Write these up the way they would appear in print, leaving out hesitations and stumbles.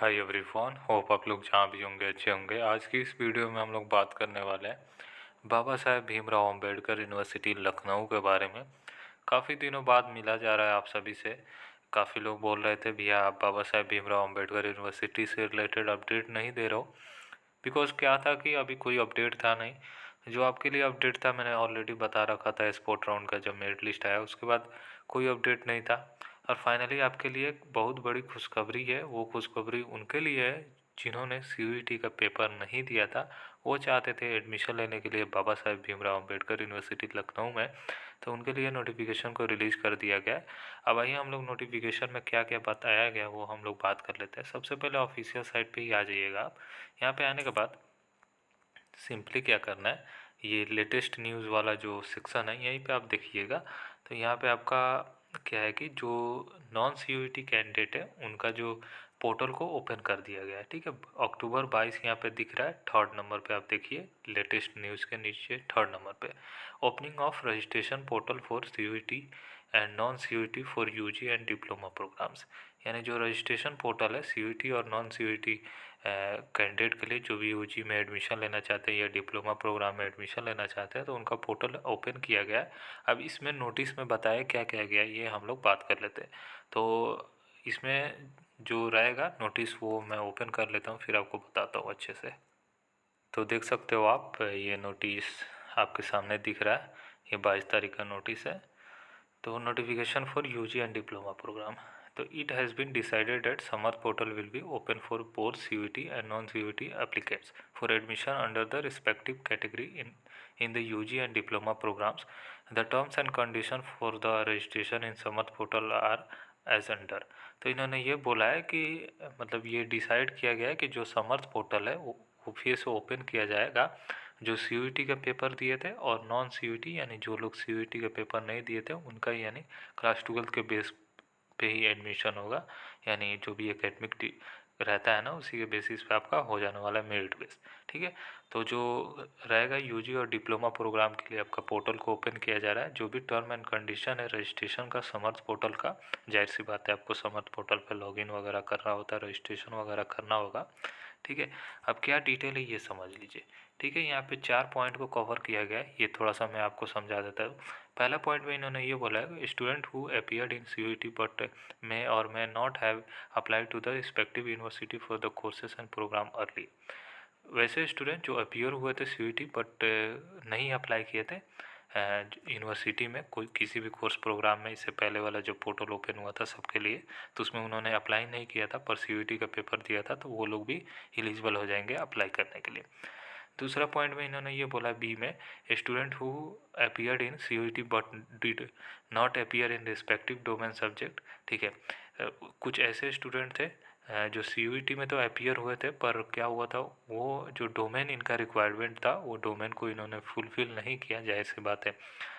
Hi everyone, hope आप लोग जहाँ भी होंगे अच्छे होंगे। आज की इस वीडियो में हम लोग बात करने वाले हैं बाबा साहेब भीमराव अंबेडकर यूनिवर्सिटी लखनऊ के बारे में। काफ़ी दिनों बाद मिला जा रहा है आप सभी से। काफ़ी लोग बोल रहे थे भैया आप बाबा साहेब भीमराव अंबेडकर यूनिवर्सिटी से रिलेटेड अपडेट नहीं दे रहे हो। बिकॉज़ क्या था कि अभी कोई अपडेट था नहीं। जो आपके लिए अपडेट था मैंने ऑलरेडी बता रखा था, स्पोर्ट राउंड का जब मेरिट लिस्ट आया उसके बाद कोई अपडेट नहीं था। और फाइनली आपके लिए एक बहुत बड़ी खुशखबरी है। वो खुशखबरी उनके लिए है जिन्होंने सीयूईटी का पेपर नहीं दिया था। वो चाहते थे एडमिशन लेने के लिए बाबा साहेब भीमराव अंबेडकर यूनिवर्सिटी लखनऊ में, तो उनके लिए नोटिफिकेशन को रिलीज़ कर दिया गया है। अब आइए हम लोग नोटिफिकेशन में क्या क्या बताया गया वो हम लोग बात कर लेते हैं। सबसे पहले ऑफिशियल साइट पे ही आ जाइएगा आप। यहाँ पे आने के बाद सिंपली क्या करना है, ये लेटेस्ट न्यूज़ वाला जो सेक्शन है यहीं पे आप देखिएगा। तो यहाँ पे आपका क्या है कि जो नॉन सीयूईटी कैंडिडेट है उनका जो पोर्टल को ओपन कर दिया गया है। ठीक है, अक्टूबर 22 यहाँ पे दिख रहा है। थर्ड नंबर पे आप देखिए, लेटेस्ट न्यूज़ के नीचे थर्ड नंबर पे opening of registration portal for CUET and non CUET for UG and diploma programs. यानी जो रजिस्ट्रेशन पोर्टल है सीयूईटी और नॉन सीयूईटी कैंडिडेट के लिए, जो भी यूजी में एडमिशन लेना चाहते हैं या डिप्लोमा प्रोग्राम में एडमिशन लेना चाहते हैं, तो उनका पोर्टल ओपन किया गया है। अब इसमें नोटिस में बताया क्या क्या गया ये हम लोग बात कर लेते हैं। तो इसमें जो रहेगा नोटिस वो मैं ओपन कर लेता हूँ, फिर आपको बताता हूँ अच्छे से। तो देख सकते हो आप, ये नोटिस आपके सामने दिख रहा है। ये 22 तारीख का नोटिस है। तो notification for UG and diploma program. So it has been decided that Samarth portal will be open for both CUET and non-CUET applicants for admission under the respective category in the UG and diploma programs. The terms and conditions for the registration in Samarth portal are as under. तो इन्होंने ये बोला है कि मतलब ये decide किया गया है कि जो समर्थ पोर्टल है वो फिर से ओपन किया जाएगा। जो सीयूईटी का पेपर दिए थे और नॉन सीयूईटी यानी जो लोग सीयूईटी का पेपर नहीं दिए थे उनका यानी क्लास 12 के बेस पे ही एडमिशन होगा। यानी जो भी एकेडमिक रहता है ना उसी के बेसिस पे आपका हो जाने वाला है मेरिट बेस। ठीक है, तो जो रहेगा यूजी और डिप्लोमा प्रोग्राम के लिए आपका पोर्टल को ओपन किया जा रहा है। जो भी टर्म एंड कंडीशन है रजिस्ट्रेशन का समर्थ पोर्टल का, जाहिर सी बात है आपको समर्थ पोर्टल पर लॉगिन वगैरह करना होता है, रजिस्ट्रेशन वगैरह करना होगा। ठीक है, अब क्या डिटेल है ये समझ लीजिए। ठीक है, यहाँ पे 4 पॉइंट को कवर किया गया है। ये थोड़ा सा मैं आपको समझा देता हूँ। पहला पॉइंट में इन्होंने ये बोला है student who appeared in CUET but may or may not have applied to the respective university for the courses and program early। वैसे स्टूडेंट जो अपीयर हुए थे सीयूईटी बट नहीं अप्लाई किए थे यूनिवर्सिटी में कोई किसी भी कोर्स प्रोग्राम में, इससे पहले वाला जो पोर्टल ओपन हुआ था सबके लिए, तो उसमें उन्होंने अप्लाई नहीं किया था पर सीयूईटी का पेपर दिया था, तो वो लोग भी एलिजिबल हो जाएंगे अप्लाई करने के लिए। दूसरा पॉइंट में इन्होंने ये बोला बी में student who appeared in CUET but did not appear in respective domain subject. ठीक है, कुछ ऐसे स्टूडेंट थे जो सीयूईटी में तो अपीयर हुए थे पर क्या हुआ था, वो जो डोमेन इनका रिक्वायरमेंट था वो डोमेन को इन्होंने फुलफ़िल नहीं किया। जाहिर सी बात है,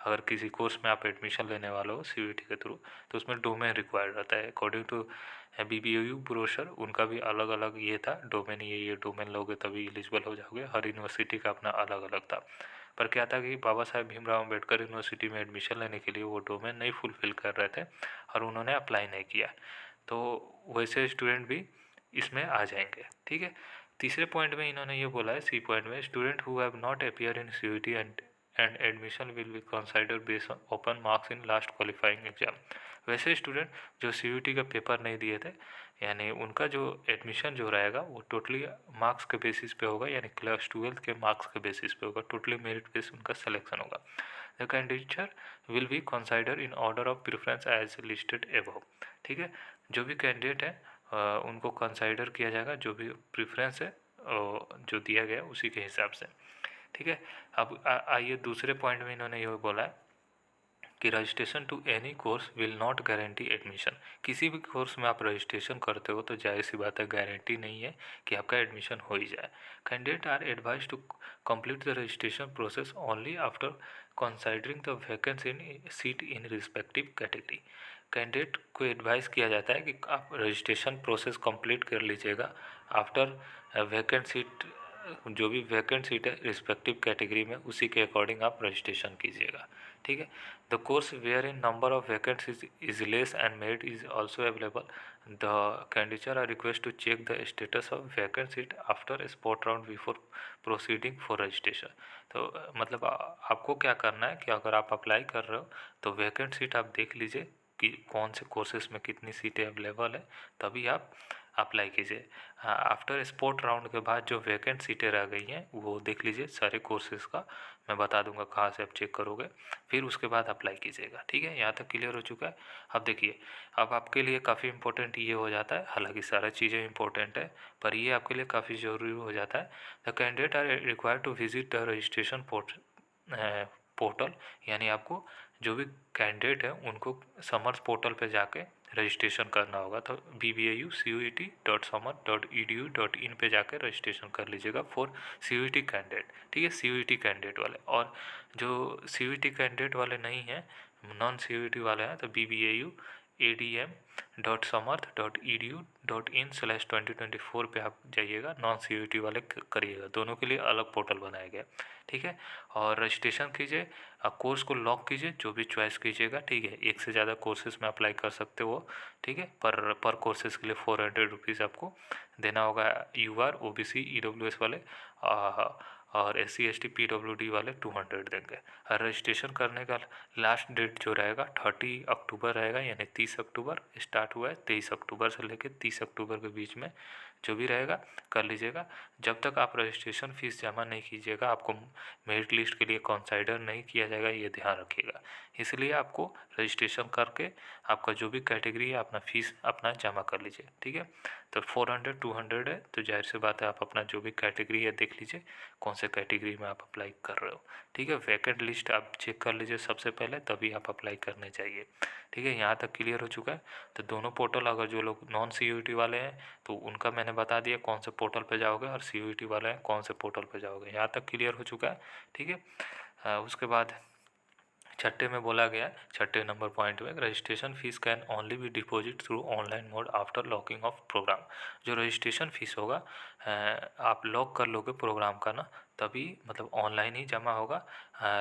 अगर किसी कोर्स में आप एडमिशन लेने वाले हो सीयूईटी के थ्रू तो उसमें डोमेन रिक्वायर्ड रहता है। अकॉर्डिंग टू बीबीयू ब्रोशर उनका भी अलग अलग ये था डोमेन, ये डोमेन लोगे तभी एलिजिबल हो जाओगे। हर यूनिवर्सिटी का अपना अलग अलग था। पर क्या था कि बाबा साहेब भीमराव अम्बेडकर यूनिवर्सिटी में एडमिशन लेने के लिए वो डोमेन नहीं फुलफ़िल कर रहे थे और उन्होंने अप्लाई नहीं किया, तो वैसे स्टूडेंट भी इसमें आ जाएंगे। ठीक है, तीसरे पॉइंट में इन्होंने ये बोला है सी पॉइंट में student who have not appear in CUET and admission will be consider based on open marks in last qualifying exam. वैसे स्टूडेंट जो सीयूईटी का पेपर नहीं दिए थे यानी उनका जो एडमिशन जो रहेगा वो टोटली मार्क्स के बेसिस पे होगा, यानी क्लास 12 के मार्क्स के बेसिस पे होगा, टोटली मेरिट बेस उनका सिलेक्शन होगा। The candidate will be consider in order of preference as listed above. ठीक है, जो भी कैंडिडेट है उनको कंसिडर किया जाएगा, जो भी प्रेफरेंस है जो दिया गया उसी के हिसाब से। ठीक है, अब आइए दूसरे पॉइंट में इन्होंने ये बोला है कि registration to any course will not guarantee admission. किसी भी कोर्स में आप रजिस्ट्रेशन करते हो तो जाहिर सी बात है गारंटी नहीं है कि आपका एडमिशन हो ही जाए। Candidate are advise to complete the registration process only after considering the vacancy in seat in respective category. Candidate को एडवाइस किया जाता है कि आप रजिस्ट्रेशन प्रोसेस कंप्लीट कर लीजिएगा आफ्टर वैकेंट सीट, जो भी वैकेंट सीट है रिस्पेक्टिव कैटेगरी में उसी के अकॉर्डिंग आप रजिस्ट्रेशन कीजिएगा। ठीक है, the course where in number of vacants is less and merit is also available the candidate are request to check the status of vacant seat after spot round before proceeding for registration. तो आपको क्या करना है कि अगर आप apply कर रहे हो तो वैकेंट सीट आप देख लीजिए कि कौन से कोर्सेज में कितनी सीटें अवेलेबल है, तभी आप अप्लाई कीजिए। हाँ, आफ्टर स्पोर्ट राउंड के बाद जो वैकेंट सीटें रह गई हैं वो देख लीजिए सारे कोर्सेज़ का, मैं बता दूंगा कहाँ से आप चेक करोगे, फिर उसके बाद अप्लाई कीजिएगा। ठीक है, यहाँ तक क्लियर हो चुका है। अब देखिए, अब आपके लिए काफ़ी इंपॉर्टेंट ये हो जाता है, हालांकि सारा चीज़ें इंपॉर्टेंट है पर ये आपके लिए काफ़ी ज़रूरी हो जाता है। The candidate are required to visit the registration portal, यानी आपको जो भी कैंडिडेट है उनको समर्स पोर्टल पे जाके रजिस्ट्रेशन करना होगा। तो baucuet.samar.edu.in पे जाकर रजिस्ट्रेशन कर लीजिएगा फॉर CUET कैंडिडेट। ठीक है, CUET कैंडिडेट वाले, और जो CUET कैंडिडेट वाले नहीं हैं, नॉन CUET वाले हैं, तो bauadm.samarth.edu.in/2024 पे आप जाइएगा, नॉन CUET वाले करिएगा, दोनों के लिए अलग पोर्टल बनाया गया। ठीक है, और रजिस्ट्रेशन कीजिए, कोर्स को लॉक कीजिए, जो भी चॉइस कीजिएगा। ठीक है, एक से ज़्यादा कोर्सेज में अप्लाई कर सकते हो। ठीक है, पर कोर्सेज के लिए 400 रुपीज़ आपको देना होगा। UR OBC EWS वाले और SC ST PWD वाले 200 देंगे। और रजिस्ट्रेशन करने का लास्ट डेट जो रहेगा 30 अक्टूबर रहेगा, यानी 30 अक्टूबर स्टार्ट हुआ है, 23 अक्टूबर से लेकर 30 अक्टूबर के बीच में जो भी रहेगा कर लीजिएगा। जब तक आप रजिस्ट्रेशन फ़ीस जमा नहीं कीजिएगा आपको मेरिट लिस्ट के लिए कंसाइडर नहीं किया जाएगा, ये ध्यान रखिएगा। इसलिए आपको रजिस्ट्रेशन करके आपका जो भी कैटेगरी है अपना फ़ीस अपना जमा कर लीजिए। ठीक है, तो 400 200 है, तो जाहिर सी बात है आप अपना जो भी कैटेगरी है देख लीजिए कौन से कैटेगरी में आप अप्लाई कर रहे हो। ठीक है, वैकेंट लिस्ट आप चेक कर लीजिए सबसे पहले, तभी आप अप्लाई करने चाहिए। ठीक है, यहाँ तक क्लियर हो चुका है। तो दोनों पोर्टल, अगर जो लोग नॉन CUET वाले हैं तो उनका मैंने बता दिया कौन से पोर्टल पे जाओगे, और CUET वाले हैं कौन से पोर्टल पे जाओगे। यहाँ तक क्लियर हो चुका है। ठीक है, उसके बाद छठे में बोला गया है, छठे नंबर पॉइंट में, registration fees can only be deposit through online mode after locking of program. जो रजिस्ट्रेशन फीस होगा आप लॉक कर लोगे प्रोग्राम का ना, तभी ऑनलाइन ही जमा होगा।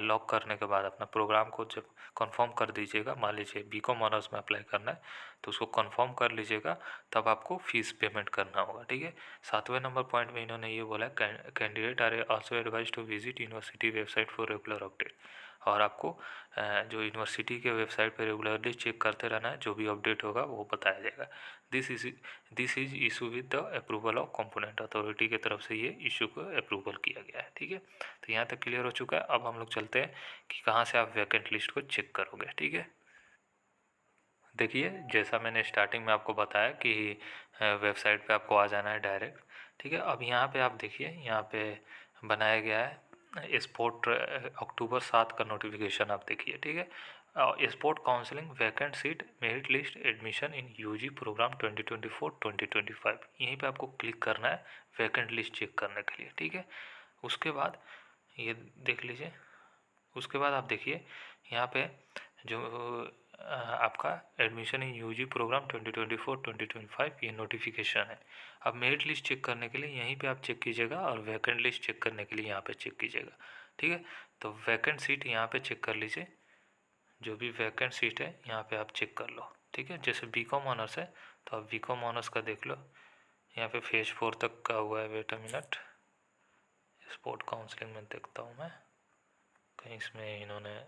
लॉक करने के बाद अपना प्रोग्राम को जब कंफर्म कर दीजिएगा, मान लीजिए BCom ऑनर्स में अप्लाई करना है तो उसको कंफर्म कर लीजिएगा, तब आपको फीस पेमेंट करना होगा। ठीक है, सातवें नंबर पॉइंट में इन्होंने ये बोला, candidate are also advise to visit university website for regular update. और आपको जो यूनिवर्सिटी के वेबसाइट पर रेगुलरली चेक करते रहना है, जो भी अपडेट होगा वो बताया जाएगा। This is issue with the approval of component authority की तरफ से ये इशू को अप्रूवल किया गया है। ठीक है, तो यहाँ तक क्लियर हो चुका है। अब हम लोग चलते हैं कि कहाँ से आप वैकेंट लिस्ट को चेक करोगे। ठीक है, देखिए जैसा मैंने स्टार्टिंग में आपको बताया कि वेबसाइट पे आपको आ जाना है डायरेक्ट। ठीक है, अब यहाँ पे आप देखिए, यहाँ पे बनाया गया है स्पोर्ट अक्टूबर 7 का नोटिफिकेशन आप देखिए। ठीक है, sport counselling vacant seat merit list admission in UG program 2024-2025, यहीं पे आपको क्लिक करना है वैकेंट लिस्ट चेक करने के लिए। ठीक है, उसके बाद ये देख लीजिए, उसके बाद आप देखिए यहाँ पे जो आपका एडमिशन इन UG प्रोग्राम 2024-2025 ये नोटिफिकेशन है। अब मेरिट लिस्ट चेक करने के लिए यहीं पे आप चेक कीजिएगा, और वैकेंट लिस्ट चेक करने के लिए यहाँ पे चेक कीजिएगा। ठीक है, तो वैकेंट सीट यहाँ पे चेक कर लीजिए, जो भी वैकेंट सीट है यहाँ पे आप चेक कर लो। ठीक है, जैसे BCom ऑनर्स है तो आप BCom ऑनर्स का देख लो, यहाँ पे फेज 4 तक का हुआ है। Wait a minute, sport counselling में देखता हूँ मैं, कहीं इसमें इन्होंने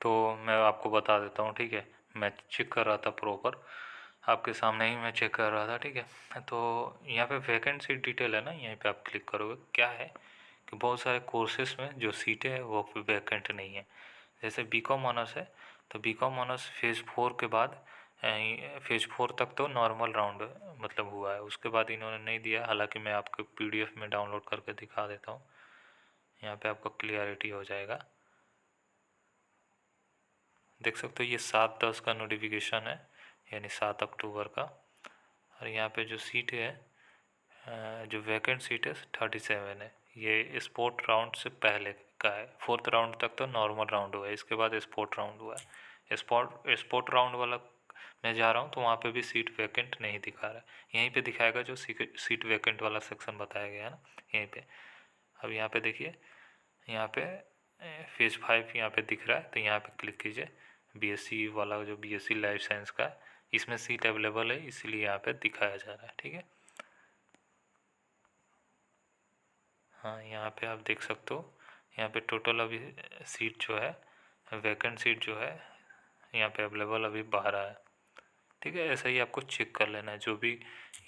तो मैं आपको बता देता हूँ। ठीक है, मैं चेक कर रहा था प्रॉपर, आपके सामने ही मैं चेक कर रहा था। ठीक है, तो यहाँ पे वैकेंट सीट डिटेल है ना, यहीं पे आप क्लिक करोगे। क्या है कि बहुत सारे कोर्सेज में जो सीटें हैं वो वैकेंट नहीं है। जैसे BCom ऑनर्स है तो BCom ऑनर्स फेज़ 4 के बाद फेज़ 4 तक तो नॉर्मल राउंड हुआ है, उसके बाद इन्होंने नहीं दिया। हालांकि मैं आपको PDF में डाउनलोड करके दिखा देता हूँ, यहाँ पे आपको क्लियरिटी हो जाएगा। देख सकते हो ये 7/10 का नोटिफिकेशन है, यानी 7 अक्टूबर का। और यहाँ पे जो सीट है जो वैकेंट सीट है 37 है। ये स्पोर्ट राउंड से पहले का है, 4th राउंड तक तो नॉर्मल राउंड हुआ है, इसके बाद स्पोर्ट राउंड हुआ है। स्पोर्ट राउंड वाला मैं जा रहा हूँ तो वहाँ पे भी सीट वैकेंट नहीं दिखा रहा है, यहीं पे दिखाएगा जो सीट वैकेंट वाला सेक्शन बताया गया है ना, यहीं पे। अब यहाँ पे देखिए, यहाँ पे फेज़ 5 यहाँ पे दिख रहा है, तो यहाँ पे क्लिक कीजिए। बीएससी वाला जो बीएससी लाइफ साइंस का है, इसमें सीट अवेलेबल है, इसलिए यहाँ पे दिखाया जा रहा है। ठीक है, हाँ यहाँ पे आप देख सकते हो, यहाँ पे टोटल अभी सीट जो है, वैकेंट सीट जो है यहाँ पे अवेलेबल अभी 12 है। ठीक है, ऐसा ही आपको चेक कर लेना है जो भी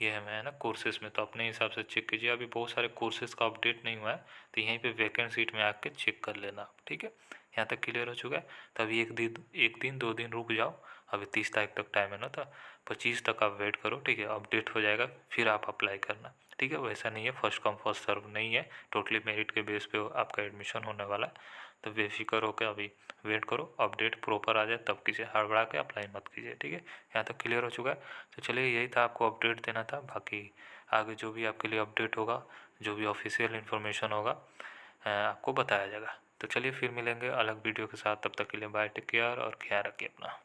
ये है ना कोर्सेज़ में, तो अपने हिसाब से चेक कीजिए। अभी बहुत सारे कोर्सेज़ का अपडेट नहीं हुआ है, तो यहीं पे वैकेंट सीट में आके चेक कर लेना आप। ठीक है, यहाँ तक क्लियर हो चुका है। तो अभी एक दिन 2 दिन रुक जाओ, अभी 30 तारीख तक टाइम है ना, तो 25 तक आप वेट करो। ठीक है, अपडेट हो जाएगा फिर आप अप्लाई करना। ठीक है, वैसा नहीं है, फर्स्ट कम फर्स्ट सर्व नहीं है, टोटली मेरिट के बेस पे आपका एडमिशन होने वाला है। तो बेफिक्र होकर अभी वेट करो, अपडेट प्रॉपर आ जाए तब कीजिए, हड़बड़ा के अप्लाई मत कीजिए। ठीक है, यहाँ तक क्लियर हो चुका है। तो चलिए, यही था, आपको अपडेट देना था। बाकी आगे जो भी आपके लिए अपडेट होगा, जो भी ऑफिशियल इन्फॉर्मेशन होगा, आपको बताया जाएगा। तो चलिए फिर मिलेंगे अलग वीडियो के साथ, तब तक के लिए बाय, टेक केयर और ख्याल रखिए अपना।